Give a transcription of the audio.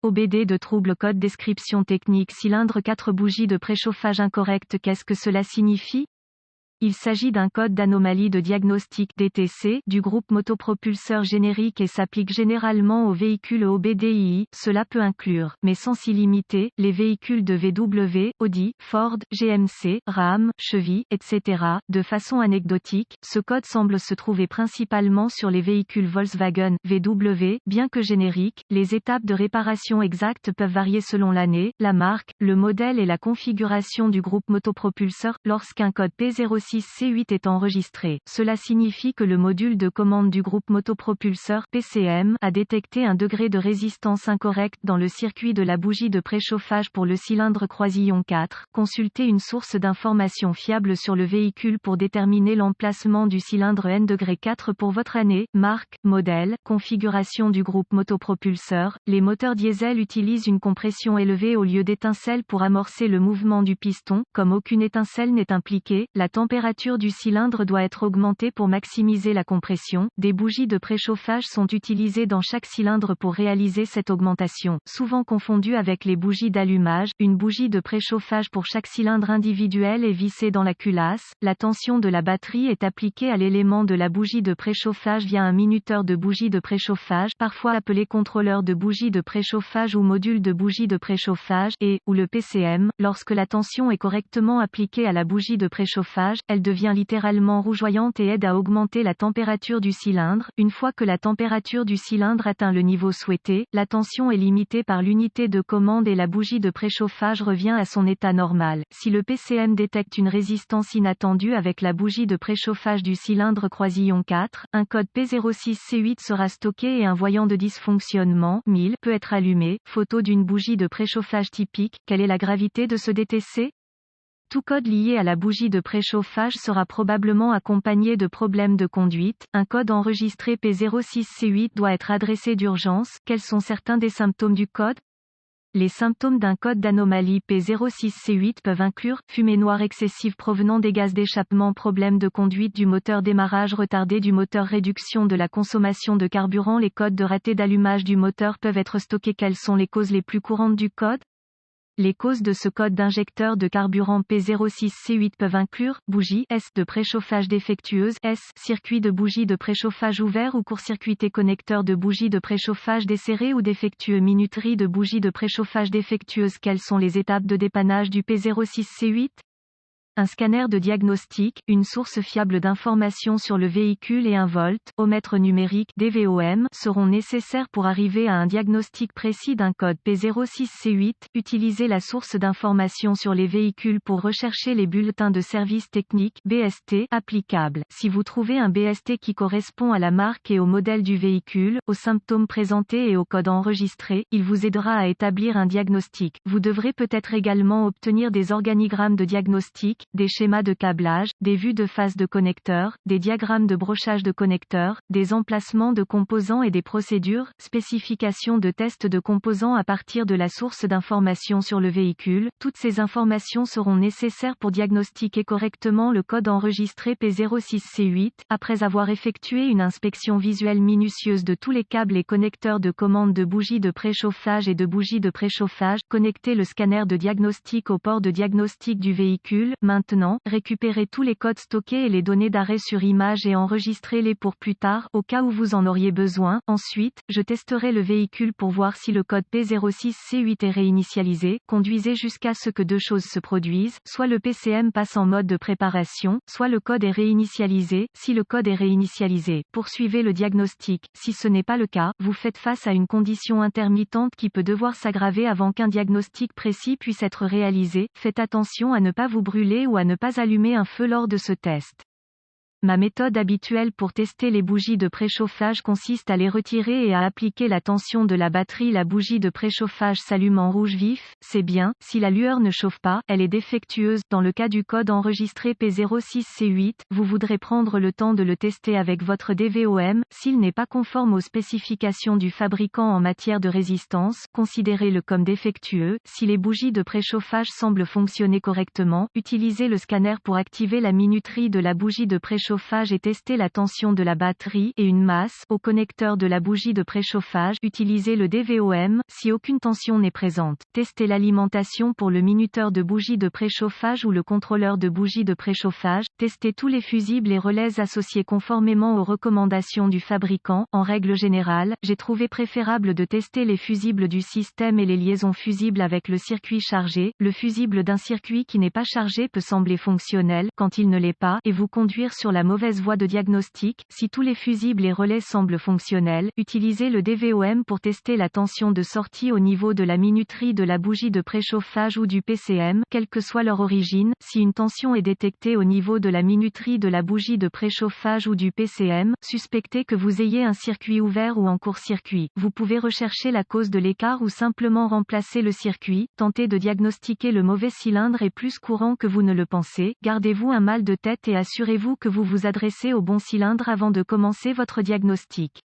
OBD de trouble code description technique cylindre 4 bougies de préchauffage incorrectes. Qu'est-ce que cela signifie? Il s'agit d'un code d'anomalie de diagnostic DTC du groupe motopropulseur générique et s'applique généralement aux véhicules OBDII. Cela peut inclure, mais sans s'y limiter, les véhicules de VW, Audi, Ford, GMC, Ram, Chevy, etc. De façon anecdotique, ce code semble se trouver principalement sur les véhicules Volkswagen, VW, bien que génériques. Les étapes de réparation exactes peuvent varier selon l'année, la marque, le modèle et la configuration du groupe motopropulseur. Lorsqu'un code P06C8 est enregistré, cela signifie que le module de commande du groupe motopropulseur PCM a détecté un degré de résistance incorrect dans le circuit de la bougie de préchauffage pour le cylindre croisillon 4. Consultez une source d'information fiable sur le véhicule pour déterminer l'emplacement du cylindre N-4 pour votre année, marque, modèle, configuration du groupe motopropulseur. Les moteurs diesel utilisent une compression élevée au lieu d'étincelles pour amorcer le mouvement du piston. Comme aucune étincelle n'est impliquée, la température du cylindre doit être augmentée pour maximiser la compression. Des bougies de préchauffage sont utilisées dans chaque cylindre pour réaliser cette augmentation. Souvent confondues avec les bougies d'allumage, une bougie de préchauffage pour chaque cylindre individuel est vissée dans la culasse. La tension de la batterie est appliquée à l'élément de la bougie de préchauffage via un minuteur de bougie de préchauffage, parfois appelé contrôleur de bougie de préchauffage ou module de bougie de préchauffage, ou le PCM. Lorsque la tension est correctement appliquée à la bougie de préchauffage, elle devient littéralement rougeoyante et aide à augmenter la température du cylindre. Une fois que la température du cylindre atteint le niveau souhaité, la tension est limitée par l'unité de commande et la bougie de préchauffage revient à son état normal. Si le PCM détecte une résistance inattendue avec la bougie de préchauffage du cylindre croisillon 4, un code P06C8 sera stocké et un voyant de dysfonctionnement 1000 peut être allumé. Photo d'une bougie de préchauffage typique. Quelle est la gravité de ce DTC? Tout code lié à la bougie de préchauffage sera probablement accompagné de problèmes de conduite. Un code enregistré P06C8 doit être adressé d'urgence. Quels sont certains des symptômes du code? Les symptômes d'un code d'anomalie P06C8 peuvent inclure fumée noire excessive provenant des gaz d'échappement, problème de conduite du moteur, démarrage retardé du moteur, réduction de la consommation de carburant. Les codes de raté d'allumage du moteur peuvent être stockés. Quelles sont les causes les plus courantes du code? Les causes de ce code d'injecteur de carburant P06C8 peuvent inclure bougie S de préchauffage défectueuse, circuit de bougie de préchauffage ouvert ou court-circuité, connecteur de bougie de préchauffage desserré ou défectueux, minuterie de bougie de préchauffage défectueuse. Quelles sont les étapes de dépannage du P06C8? Un scanner de diagnostic, une source fiable d'informations sur le véhicule et un voltomètre numérique DVOM seront nécessaires pour arriver à un diagnostic précis d'un code P06C8. Utilisez la source d'informations sur les véhicules pour rechercher les bulletins de service technique BST applicables. Si vous trouvez un BST qui correspond à la marque et au modèle du véhicule, aux symptômes présentés et au code enregistré, il vous aidera à établir un diagnostic. Vous devrez peut-être également obtenir des organigrammes de diagnostic, des schémas de câblage, des vues de face de connecteurs, des diagrammes de brochage de connecteurs, des emplacements de composants et des procédures, spécifications de tests de composants à partir de la source d'information sur le véhicule. Toutes ces informations seront nécessaires pour diagnostiquer correctement le code enregistré P06C8. Après avoir effectué une inspection visuelle minutieuse de tous les câbles et connecteurs de commande de bougies de préchauffage et de bougies de préchauffage, connectez le scanner de diagnostic au port de diagnostic du véhicule. Maintenant, récupérez tous les codes stockés et les données d'arrêt sur image et enregistrez-les pour plus tard, au cas où vous en auriez besoin. Ensuite, je testerai le véhicule pour voir si le code P06C8 est réinitialisé. Conduisez jusqu'à ce que deux choses se produisent, soit le PCM passe en mode de préparation, soit le code est réinitialisé. Si le code est réinitialisé, poursuivez le diagnostic. Si ce n'est pas le cas, vous faites face à une condition intermittente qui peut devoir s'aggraver avant qu'un diagnostic précis puisse être réalisé. Faites attention à ne pas vous brûler ou à ne pas allumer un feu lors de ce test. Ma méthode habituelle pour tester les bougies de préchauffage consiste à les retirer et à appliquer la tension de la batterie. La bougie de préchauffage s'allume en rouge vif, c'est bien. Si la lueur ne chauffe pas, elle est défectueuse. Dans le cas du code enregistré P06C8, vous voudrez prendre le temps de le tester avec votre DVOM. S'il n'est pas conforme aux spécifications du fabricant en matière de résistance, considérez-le comme défectueux. Si les bougies de préchauffage semblent fonctionner correctement, utilisez le scanner pour activer la minuterie de la bougie de préchauffage préchauffage et tester la tension de la batterie et une masse au connecteur de la bougie de préchauffage. Utilisez le DVOM si aucune tension n'est présente. Testez l'alimentation pour le minuteur de bougie de préchauffage ou le contrôleur de bougie de préchauffage. Testez tous les fusibles et relais associés conformément aux recommandations du fabricant. En règle générale, j'ai trouvé préférable de tester les fusibles du système et les liaisons fusibles avec le circuit chargé. Le fusible d'un circuit qui n'est pas chargé peut sembler fonctionnel quand il ne l'est pas et vous conduire sur la mauvaise voie de diagnostic. Si tous les fusibles et relais semblent fonctionnels, utilisez le DVOM pour tester la tension de sortie au niveau de la minuterie de la bougie de préchauffage ou du PCM, quelle que soit leur origine. Si une tension est détectée au niveau de la minuterie de la bougie de préchauffage ou du PCM, suspectez que vous ayez un circuit ouvert ou en court-circuit. Vous pouvez rechercher la cause de l'écart ou simplement remplacer le circuit. Tenter de diagnostiquer le mauvais cylindre est plus courant que vous ne le pensez. Gardez-vous un mal de tête et assurez-vous que vous vous adressez au bon cylindre avant de commencer votre diagnostic.